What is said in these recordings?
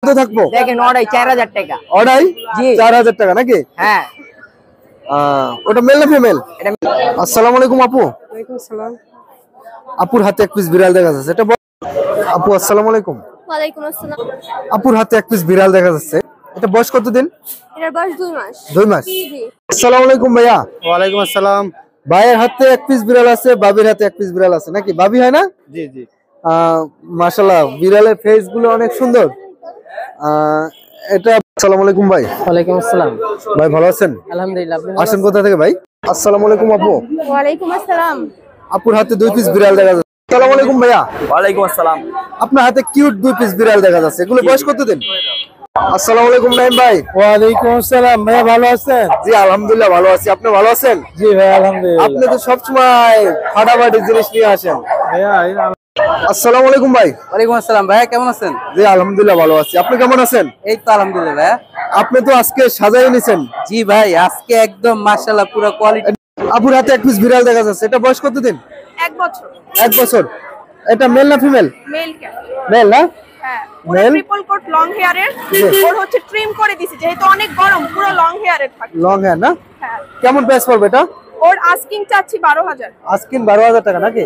কত থাকবো? দেখেন অড়াই 4000 টাকা। অড়াই? জি 4000 টাকা নাকি? হ্যাঁ। ওটা মেল না ফিমেল? আসসালামু আলাইকুম আপু। ওয়ালাইকুম আসসালাম। আপুর হাতে এক পিস বিড়াল দেখা যাচ্ছে, এটা আপু আসসালামু আলাইকুম। ওয়ালাইকুম আসসালাম। আপুর হাতে এক পিস বিড়াল দেখা যাচ্ছে, এটা বয়স কতদিন? এটার বয়স 2 মাস। 2 মাস। জি। আসসালামু আলাইকুম ভাইয়া। ওয়ালাইকুম আসসালাম। ভাইয়ের হাতে এক পিস বিড়াল আছে, বাবির হাতে এক পিস বিড়াল আছে নাকি? বাবি হয় না? জি জি। মাশাআল্লাহ বিড়ালের ফেস গুলো অনেক সুন্দর। এটা আসসালামু আলাইকুম ভাই। ওয়ালাইকুম আসসালাম। ভাই ভালো আছেন? আলহামদুলিল্লাহ। আপনি আসেন কোথা থেকে ভাই? আসসালামু আলাইকুম আপু। ওয়ালাইকুম আসসালাম। আপুর হাতে 2 পিস বিড়াল দেখা যাচ্ছে। আসসালামু আলাইকুম ভাইয়া। ওয়ালাইকুম আসসালাম। আপনার হাতে কিউট 2 পিস বিড়াল দেখা যাচ্ছে, এগুলো বয়স কতদিন? আসসালামু আলাইকুম নাইম ভাই। ওয়ালাইকুম আসসালাম। ভাইয়া ভালো আছেন? জি আলহামদুলিল্লাহ ভালো আছি, আপনি ভালো আছেন? জি ভাই আলহামদুলিল্লাহ। আপনি তো সবসময় ফাটাফাটি জিনিস নিয়ে আসেন। ভাইয়া আসসালামু আলাইকুম ভাই। ওয়ালাইকুম আসসালাম। ভাইয়া কেমন আছেন? জি আলহামদুলিল্লাহ ভালো আছি, আপনি কেমন আছেন? এই তো আলহামদুলিল্লাহ ভাইয়া। আপনি তো আজকে সাজাই নিছেন। জি ভাই আজকে একদম মাশাআল্লাহ পুরো কোয়ালিটি। আপুর হাতে এক পিস বিড়াল দেখা যাচ্ছে, এটা বয়স কতদিন? 1 বছর। 1 বছর। এটা মেল না ফিমেল? Male cat. মেল না? হ্যাঁ। Male? পুরো ট্রিপল কোট লং হেয়ারের। ওর হচ্ছে ট্রিম করে দিছি যেহেতু অনেক গরম, পুরো লং হেয়ারের থাকে। লং হেয়ার না? হ্যাঁ। কেমন প্রাইস পড়বে এটা? ওর আস্কিং চাচ্ছি 12000। আজকিন 12000 টাকা নাকি?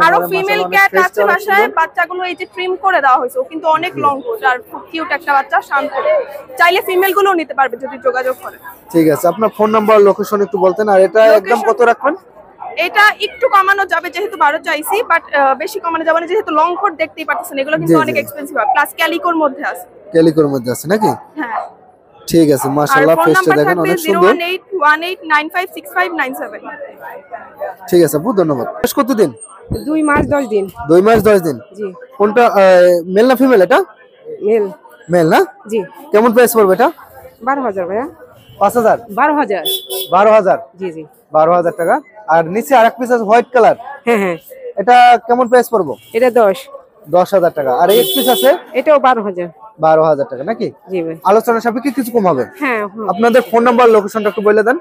আরো ফিমেল ক্যাট আছে বাসায়, বাচ্চাগুলো এই যে ট্রিম করে দেওয়া হয়েছে, ও কিন্তু অনেক লং কোট আর খুব কিউট একটা বাচ্চা, শান্ত। চাইলে ফিমেল গুলোও নিতে পারবে যদি যোগাযোগ করে। ঠিক আছে, আপনার ফোন নাম্বার লোকেশন একটু বলতেন, আর এটা একদম কত রাখবেন? এটা একটু কমানো যাবে যেহেতু 12 চাইছি, বাট বেশি কমানো যাবে না যেহেতু লং কোট দেখতেই পাচ্ছেন, এগুলো কিন্তু জি, অনেক জি। এক্সপেন্সিভ হয়, প্লাস ক্যালিকোর মধ্যে আছে। ক্যালিকোর মধ্যে আছে নাকি? হ্যাঁ। ঠিক আছে, আর মাশাআল্লাহ ফোন ফেসটা নাম্বার দেখেন থাকবে অনেক সুন্দর। 01818956597। ঠিক আছে আপু, ধন্যবাদ। বয়স কতদিন? 2 মাস 10 দিন। 2 মাস 10 দিন। জি। কোনটা মেল না ফিমেল এটা? মেল। মেল না? জি। কেমন প্রাইস পড়বে এটা? 12000 ভাইয়া। 5000? 12000। 12000? জি জি। 12000 টাকা। আর নিচে আরেক পিস আছে হোয়াইট কালার, হ্যাঁ হ্যাঁ। এটা কেমন প্রাইস পড়বে? এটা 10। 10000 টাকা। আর এক পিস আছে এটাও 12000। 12000 টাকা নাকি? জি ভাই। আলোচনা সাপেক্ষে কিছু কম হবে। হ্যাঁ। আপনাদের ফোন নাম্বার লোকেশনটা একটু বলে দেন।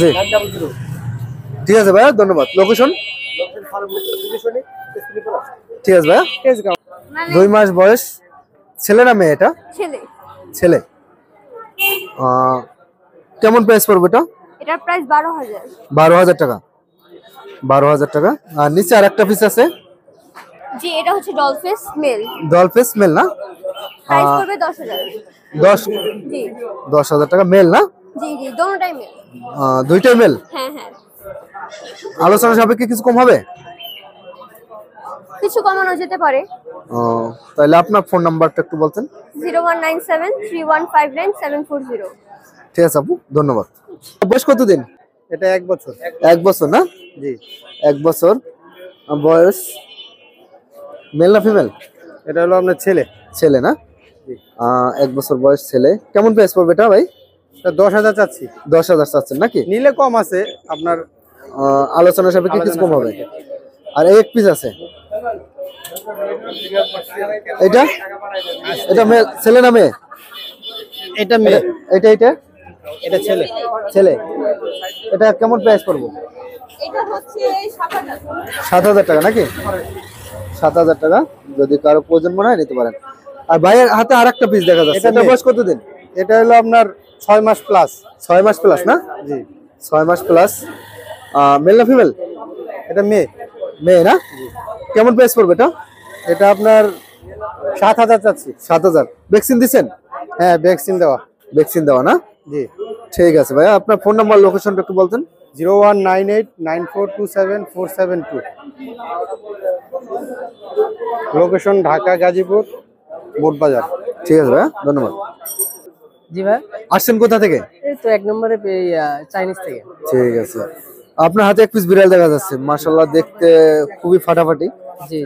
জি ঠিক আছে ভাইয়া, ধন্যবাদ। লোকেশন? ঠিক আছে ভাইয়া। তেজগাঁও। 2 মাস বয়স, ছেলে না মেয়ে এটা? ছেলে। ছেলে। কেমন প্রাইস পড়বে এটা? এটার প্রাইস 12000। 12000 টাকা। 12000 টাকা। আর নিচে আরেকটা পিস আছে। জি এটা হচ্ছে ডলফিস মেল। ডলফিস মেল না? প্রাইস পড়বে 10000। 10,000 টাকা মেল না? জি জি দোনোটাই মেল। দুইটাই মেল। হ্যাঁ হ্যাঁ। আলোচনা সাপেক্ষে কিছু কম হবে? কিছু কমানো যেতে পারে। তাহলে আপনার ফোন নাম্বারটা একটু বলতেন। 01973159740। ঠিক আছে আপু, ধন্যবাদ। বয়স কতদিন? এটা 1 বছর। 1 বছর না? জি। 1 বছর বয়স, মেল না ফিমেল? এটা হলো আপনার ছেলে। ছেলে না? 1 বছর বয়স, ছেলে। কেমন প্রাইস পড়বে এটা ভাই? এটা 10000 চাচ্ছি। 10000 চাচ্ছেন নাকি? নিলে কম আছে আপনার। আলোচনা সাপেক্ষে কিছু কম হবে। আর এক পিস আছে, এটা এটা মেল, ছেলে না মেয়ে? এটা মেয়ে। এটা এটা এটা ছেলে। ছেলে। এটা কেমন প্রাইস পড়বে? এটা হচ্ছে 7000। 7000 টাকা নাকি? 7000 টাকা। যদি কারো প্রয়োজন মনে হয় নিতে পারেন। আর ভাইয়ের হাতে আরেকটা পিস দেখা যাচ্ছে, এটা বয়স কতদিন? এটা হলো আপনার 6 মাস প্লাস। 6 মাস প্লাস না? জি। 6 মাস প্লাস। মেল না ফিমেল? এটা মেয়ে। মেয়ে না? কেমন প্রাইস পড়বে এটা? এটা আপনার 7000 চাচ্ছি। 7000। ভ্যাকসিন দিবেন? হ্যাঁ ভ্যাকসিন দেওয়া। ভ্যাকসিন দেওয়া না? জি। ঠিক আছে ভাইয়া, আপনার ফোন নাম্বার লোকেশনটা একটু বলতেন। 01989427472। লোকেশন ঢাকা গাজীপুর বোটবাজার। ঠিক আছে ভাইয়া, ধন্যবাদ। জি ভাই। আসছেন কোথা থেকে? এই তো 1 নম্বরে চাইনিজ থেকে। ঠিক আছে, আপনার হাতে এক পিস বিড়াল দেখা যাচ্ছে, মাশাআল্লাহ দেখতে খুবই ফাটাফাটি। জি।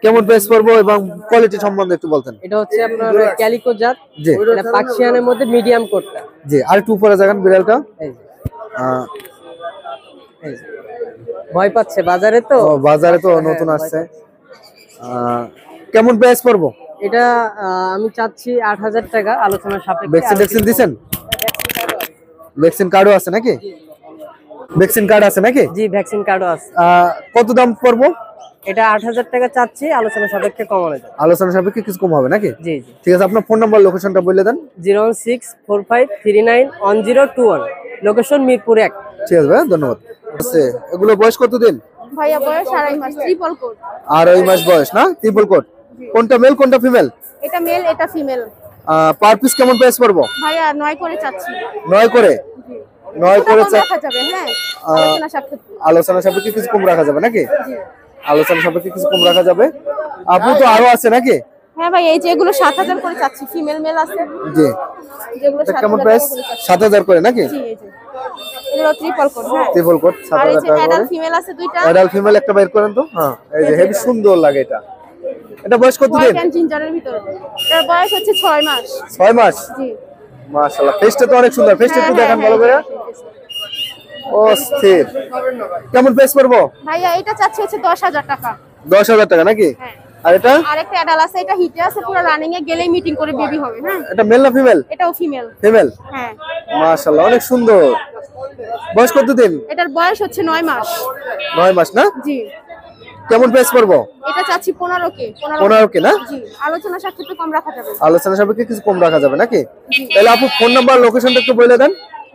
কেমন প্রাইস পড়বে এবং কোয়ালিটি সম্বন্ধে একটু বলতেন। এটা হচ্ছে আপনার ক্যালিকো জাত। জি। এটা পার্সিয়ানের মধ্যে মিডিয়াম কোটটা। জি। আর একটু উপরে যাবেন বিড়ালটা। এই যে। এই যে। ভয় পাচ্ছে বাজারে তো। বাজারে তো নতুন আসছে। কেমন প্রাইস পড়বে? এটা আমি চাচ্ছি 8000 টাকা, আলোচনা সাপেক্ষে। ভ্যাকসিন দিবেন? ভ্যাকসিন কার্ডও আছে নাকি? ভ্যাকসিন কার্ড আছে নাকি? জি ভ্যাকসিন কার্ডও আছে। কত দাম পড়বে? এটা 8000 টাকা চাচ্ছি, আলোচনা সাপেক্ষে কমানো যাবে। আলোচনা সাপেক্ষে কিছু কম হবে নাকি? জি জি। ঠিক আছে, আপনার ফোন নাম্বার লোকেশনটা বলে দেন। 01645391021, লোকেশন মিরপুর 1। ঠিক আছে ভাই, ধন্যবাদ। এগুলো বয়স কতদিন? ভাইয়া বয়স 2.5 মাস, ট্রিপল কোট। আর ওই মাস বয়স না, ট্রিপল কোট। কোনটা মেল কোনটা ফিমেল? এটা মেল, এটা ফিমেল। পার পিস কেমন প্রাইস পড়বো? ভাইয়া 9 করে চাচ্ছি। 9 করে? 9 করে রাখা যাবে, হ্যাঁ। আলোচনা সাপেক্ষে। আলোচনা সাপেক্ষে কিছু কম রাখা যাবে নাকি? জি। আলোচনা সাপেক্ষে কিছু কম রাখা যাবে। আপু তো আরো আছে নাকি? হ্যাঁ ভাই, এই যে এগুলো 7000 করে চাচ্ছি, ফিমেল মেল আছে। জি। যেগুলো এটা কেমন প্রাইস? 7000 করে নাকি? জি এই যে এগুলো ট্রিপল কোট। হ্যাঁ, ট্রিপল কোট আর এই 7000 যে টাকা অ্যাডাল্ট করে। ফিমেল আছে দুইটা। অ্যাডাল্ট ফিমেল একটা বের করেন তো। হ্যাঁ, এই যে হেভি সুন্দর লাগে এটা। এটা বয়স কত দিন? হোয়াইট এন্ড জিঞ্জারের ভিতরে। এর বয়স হচ্ছে 6 মাস। 6 মাস? জি। মাশাআল্লাহ, ফেসটা তো অনেক সুন্দর। ফেসটা একটু দেখান ভালো করে। ও স্থির। কেমন প্রাইস পড়বো? ভাইয়া এটা চাচ্ছি হচ্ছে 10000 টাকা। 10000 টাকা নাকি? হ্যাঁ। আর এটা? আরেকটা অ্যাডাল্ট আছে, এটা হিটে আছে, পুরো রানিং এ গেলেই মিটিং করে বেবি হবে। হ্যাঁ, এটা মেল না ফিমেল? এটাও ফিমেল। ফিমেল? হ্যাঁ। মাশাআল্লাহ, অনেক সুন্দর। বয়স কত দিন? এটার বয়স হচ্ছে 9 মাস। 9 মাস না? জি। কেমন প্রাইস পড়বো? এটা চাচ্ছি 15 কে। 15 কে না? জি। আলোচনা সাপেক্ষে কম রাখা যাবে। আলোচনা সাপেক্ষে কিছু কম রাখা যাবে নাকি? জি। তাহলে আপু ফোন নাম্বার লোকেশনটা একটু বলে দেন।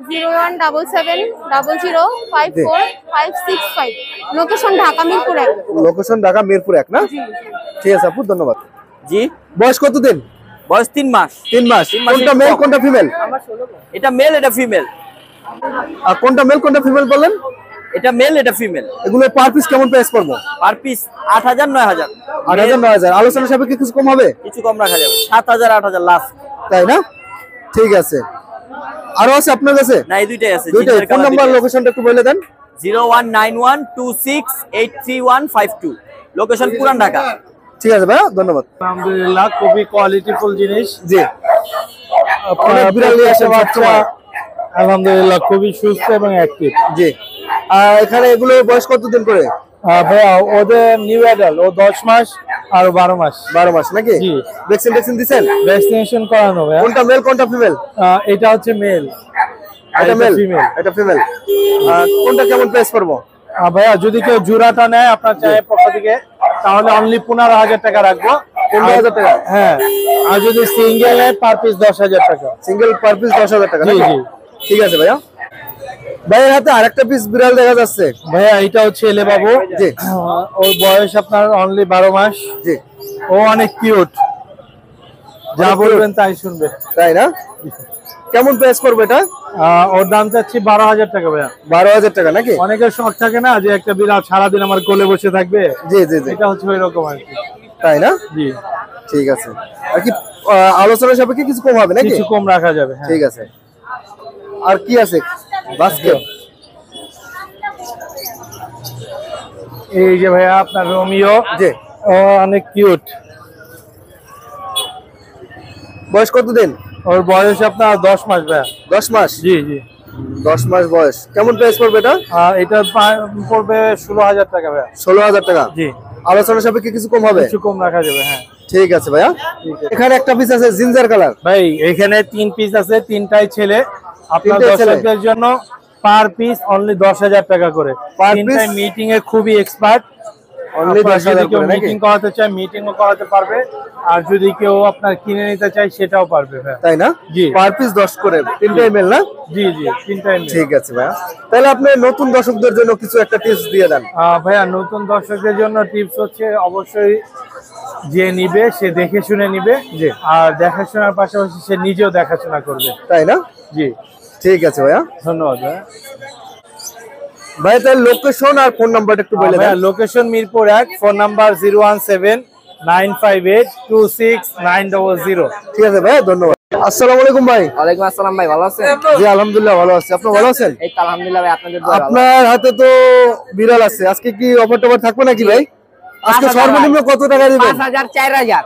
01770054565, লোকেশন ঢাকা মিরপুর 1। লোকেশন ঢাকা মিরপুর 1 না? জি। ঠিক আছে আপু, ধন্যবাদ। জি, বয়স কত দিন? বয়স 3 মাস। 3 মাস। 3 মাসের কোনটা মেল কম। কোনটা ফিমেল? এটা মেল, এটা ফিমেল। আর কোনটা মেল কোনটা ফিমেল বললেন? এটা মেল, এটা ফিমেল। এগুলো পার পিস কেমন প্রাইস পড়বো? Per piece 8000 9000। 8000 9000। আলোচনা সাপেক্ষে কিছু কম হবে? কিছু কম রাখা যাবে, 7000 8000 লাস্ট। তাই না? ঠিক আছে। আরো আছে আপনার কাছে? না, এই দুইটাই আছে। দুইটাই। জিঞ্জার ফোন কালার নাম্বার দুইটাই আছে। লোকেশনটা একটু বলে দেন। 01912683152, লোকেশন পুরান ঢাকা। ঠিক আছে ভাই, ধন্যবাদ। আলহামদুলিল্লাহ, খুবই কোয়ালিটিফুল জিনিস। জি। অনেক বিড়াল নিয়ে আসেন সবসময়। আলহামদুলিল্লাহ, খুবই সুস্থ এবং অ্যাক্টিভ। জি। এখানে এগুলো বয়স কতদিন করে? ভাইয়া ওদের নিউ অ্যাডাল্ট, ও 10 মাস আর 12 মাস। 12 মাস নাকি? জি। ভ্যাকসিন দিছেন? ভ্যাকসিনেশন করানো ভাইয়া। কোনটা মেল কোনটা ফিমেল? এটা হচ্ছে মেল, এটা মেল, ফিমেল। এটা ফিমেল। কোনটা কেমন প্রাইস পড়বো? ভাইয়া যদি কেউ জোড়াটা নেয় আপনার চায়ের পক্ষ থেকে, তাহলে অনলি 15000 টাকা রাখবো। 15000 টাকা? হ্যাঁ। আর যদি সিঙ্গেল নেয় পার পিস 10000 টাকা। সিঙ্গেল পার পিস 10000 টাকা জি নাকি? জি। ঠিক আছে ভাইয়া। ভাইয়ের হাতে আরেকটা পিস বিড়াল দেখা যাচ্ছে। ভাইয়া এটা হচ্ছে এলে বাবু। জি। ওর বয়স আপনার অনলি 12 মাস। জি। ও অনেক কিউট, যা বলবেন তাই শুনবে। তাই না? কেমন প্রাইস পড়বে এটা? ওর দাম চাচ্ছি 12000 টাকা ভাইয়া। 12000 টাকা নাকি? অনেকের শখ থাকে না যে একটা বিড়াল সারাদিন আমার কোলে বসে থাকবে। জি জি জি। এটা হচ্ছে ওই রকম আর কি। তাই না? জি। ঠিক আছে। আর কি আলোচনা সাপেক্ষে কিছু কম হবে নাকি? কিছু কম রাখা যাবে। হ্যাঁ। ঠিক আছে। আর কি আছে? বাস্কেট। এই যে ভাইয়া আপনার রোমিও। জি। ও অনেক কিউট। বয়স কত দিন? ওর বয়স আপনার 10 মাস ভাইয়া। 10 মাস? জি জি। 10 মাস বয়স। কেমন প্রাইস পড়বে এটা? এটা পড়বে 16000 টাকা ভাইয়া। 16000 টাকা? জি। আলোচনা সাপেক্ষে কিছু কম হবে? কিছু কম রাখা যাবে। হ্যাঁ। ঠিক আছে ভাইয়া। এখানে একটা পিস আছে জিঞ্জার কালার। ভাই এখানে 3 পিস আছে, 3টাই ছেলে। আপনার তিনটাই ছেলে? দর্শকদের জন্য পার পিস অনলি 10000 টাকা করে। Per তিনটাই piece? মিটিং এ খুবই এক্সপার্ট। অনলি 10000 করে নাকি? মিটিং করাতে চায় মিটিংও করাতে পারবে, আর যদি কেউ আপনার কিনে নিতে চায় সেটাও পারবে ভাই। তাই না? জি। পার পিস 10 করে, তিনটাই মেল না? জি জি, 3টাই মিলে। ঠিক আছে ভাইয়া। তাহলে আপনি নতুন দর্শকদের জন্য কিছু একটা টিপস দিয়ে দেন। ভাইয়া নতুন দর্শকদের জন্য টিপস হচ্ছে অবশ্যই যে নিবে সে দেখে শুনে নিবে। জি। আর দেখাশোনার পাশাপাশি সে নিজেও দেখাশোনা করবে। তাই না? জি। ঠিক আছে ভাইয়া, ধন্যবাদ ভাইয়া। ভাই তাহলে লোকেশন আর ফোন নাম্বারটা একটু বলে দেন। Location Mirpur 1, phone number 01795826900। ঠিক আছে ভাই, ধন্যবাদ। আসসালামু আলাইকুম ভাই। ওয়ালাইকুম আসসালাম ভাই, ভালো আছেন? জি আলহামদুলিল্লাহ ভালো আছি। আপনি ভালো আছেন? এই তো আলহামদুলিল্লাহ ভাই, আপনাদের দোয়া ভালো। আপনার হাতে তো বিড়াল আছে, আজকে কি অফার টফার থাকবে নাকি ভাই? আজকে 5000 সর্বনিম্ন কত টাকা দিবেন? 5000 4000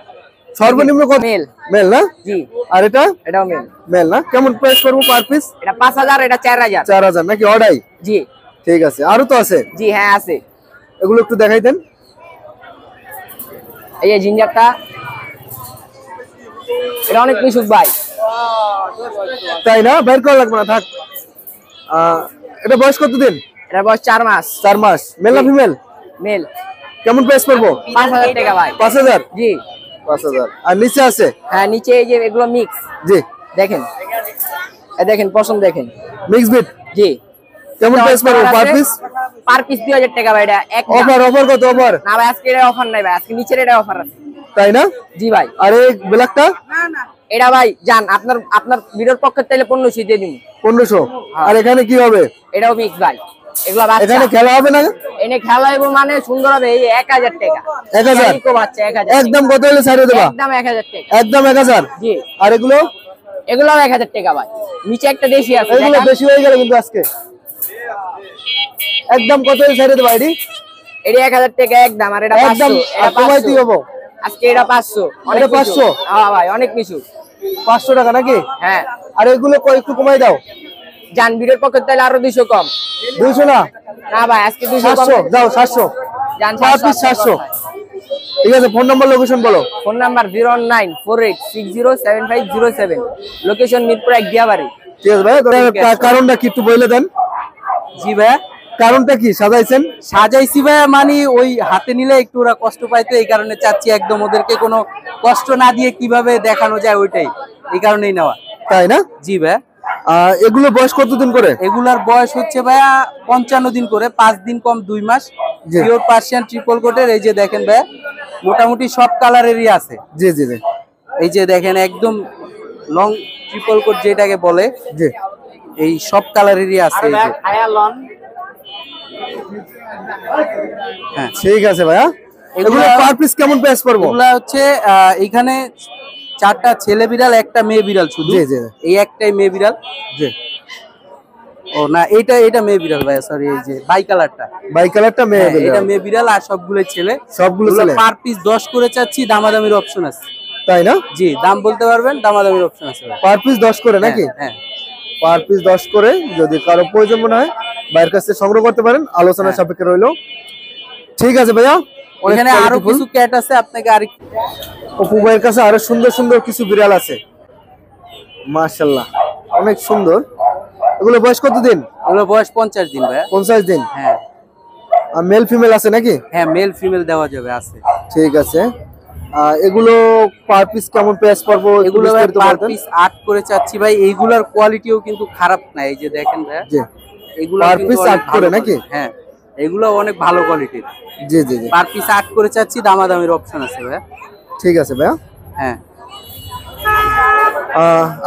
সর্বনিম্ন কত? মেল। মেল না? জি। আর এটা এটাও মেল। মেল না? কেমন প্রাইস করবো পার পিস? এটা 5000, এটা 4000। 4000 নাকি অর্ডাই? জি ঠিক আছে। আরো তো আছে, জি, হ্যাঁ আছে। এগুলো একটু দেখাই দেন। এই যে জিঞ্জারটা, এটা অনেক মিশুক ভাই। তাই না? বের করা লাগবে না, থাক। এটা বয়স কত দিন? এটার বয়স 4 মাস। 4 মাস। মেল না ফিমেল? মেল। কেমন প্রাইস পড়বো? 5000 টাকা ভাই। 5000? জি 5000। আর নিচে আছে? হ্যাঁ, নিচে এই যে এগুলো মিক্স জি দেখেন, এই দেখেন পছন্দ দেখেন। মিক্স বিট জি কেমন প্রাইস পড়বো পার পিস? পার পিস 2000 টাকা ভাই। এটা এক অফার কত অফার? না ভাই, আজকে এটা অফার নাই ভাই, আজকে নিচের এটা অফার আছে। তাই না? জি ভাই। আর এই ব্ল্যাকটা? এটা ভাই জান আপনার ভিডিওর পক্ষে চাইলে 1500 দিয়ে দিমু। 1500। আর এখানে কি হবে? এটাও মিক্স ভাই। এগুলা বাচ্চা এখানে খেলা হবে না? এনে খেলা হইব মানে সুন্দর হবে। এই 1000 টাকা। 1000? ইকো বাচ্চা 1000। একদম কত হলে ছাড়ে দেবা? একদম 1000 টাকা। একদম 1000? জি। আর এগুলো? এগুলাও 1000 টাকা ভাই। নিচে একটা দেশি আছে। এগুলো দেখান। বেশি হয়ে গেল কিন্তু আজকে। একদম কত হলে ছাড়ে দেবা এডি? এটা 1000 টাকা একদম। আর এটা 500। একদম এটা কমাইতে 500 হবে। আজকে এটা 500। এটা 500? হ্যাঁ ভাই, অনেক কিছু। 500 টাকা নাকি? হ্যাঁ। আর এগুলো একটু কমাই দাও। জান ভিডিওর পক্ষে চাইলে আরো 200 কম। 200 না? না ভাই, আজকে 200 কম। 700 দাও। 700 জান পার পিস 700। ঠিক আছে, ফোন নাম্বার লোকেশন বলো। Phone number 01948607507। Location Mirpur 1 Diabari. ঠিক আছে ভাই, কারণটা কি একটু বলে দেন। জি ভাইয়া, কারণটা কি সাজাইছেন? সাজাইছি ভাইয়া, মানে ওই হাতে নিলে একটু ওরা কষ্ট পাইতো, এই কারণে চাচ্ছি একদম ওদেরকে কোনো কষ্ট না দিয়ে কিভাবে দেখানো যায় ওইটাই, এই কারণেই নেওয়া। তাই না? জি ভাইয়া। এগুলো বয়স কতদিন করে? এগুলার বয়স হচ্ছে ভাইয়া 55 দিন করে, 5 দিন কম 2 মাস। জি। পিওর পার্সিয়ান ট্রিপল কোটের। এই যে দেখেন ভাইয়া, মোটামুটি সব কালারেরই আছে। জি জি জি এই যে দেখেন একদম লং ট্রিপল কোট যেটাকে বলে, জি। এই সব কালারেরই আছে। এই যে হ্যাঁ, ঠিক আছে ভাইয়া। এগুলো এগুলা- পার পিস কেমন প্রাইস পড়বো? এগুলা হচ্ছে এখানে 4টা ছেলে বিড়াল, একটা মেয়ে বিড়াল শুধু। জি, জি। এই একটাই মেয়ে বিড়াল। জি। ও না, এটা মেয়ে বিড়াল ভাইয়া, সরি। এই যে বাই কালারটা, বাই কালারটা মেয়ে হ্যাঁ, এটা মেয়ে বিড়াল। আর সবগুলো ছেলে। সবগুলো ছেলে। পার পিস 10 করে চাচ্ছি, দামাদামির অপশন আছে। তাই না? জি, দাম বলতে পারবেন, দামাদামির অপশন আছে ভাইয়া। পার পিস 10 করে নাকি? হ্যাঁ, পার পিস 10 করে। যদি কারো প্রয়োজন মনে হয় বাইরের কাছ থেকে সংগ্রহ করতে পারেন, আলোচনা সাপেক্ষে রইলো। ঠিক আছে ভাইয়া। এখানে আরো কিছু ক্যাট আছে, আপনাকে আর অপু ভাইয়ের কাছে আরো সুন্দর সুন্দর কিছু বিড়াল আছে, মাশাআল্লাহ অনেক সুন্দর। এগুলো বয়স কতদিন? এগুলো বয়স 50 দিন ভাইয়া। 50 দিন। হ্যাঁ আর মেল ফিমেল আছে নাকি? হ্যাঁ, মেল ফিমেল দেওয়া যাবে, আছে। ঠিক আছে। এগুলো পার পিস কেমন প্রাইস পড়বো? এগুলো ভাই পার পিস 8 করে চাচ্ছি ভাই। এইগুলার কোয়ালিটিও কিন্তু খারাপ না। এই যে দেখেন ভাইয়া, জি। এগুলো পার কিন্তু পিস অনেক 8 করে ভালো নাকি? quality। হ্যাঁ, এগুলো অনেক ভালো কোয়ালিটির। জি জি জি। পার পিস 8 করে চাচ্ছি, দামাদামির অপশন আছে ভাইয়া। ঠিক আছে ভাইয়া। হ্যাঁ,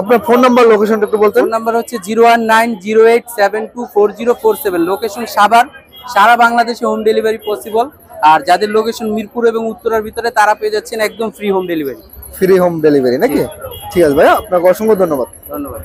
আপনার ফোন নাম্বার লোকেশনটা একটু বলতেন। ফোন নাম্বার হচ্ছে 01908724047। লোকেশন সাভার। সারা বাংলাদেশে হোম ডেলিভারি পসিবল। আর যাদের লোকেশন মিরপুর এবং উত্তরার ভিতরে, তারা পেয়ে যাচ্ছেন একদম free home delivery. Free home delivery নাকি? ঠিক আছে ভাইয়া, আপনাকে অসংখ্য ধন্যবাদ। ধন্যবাদ।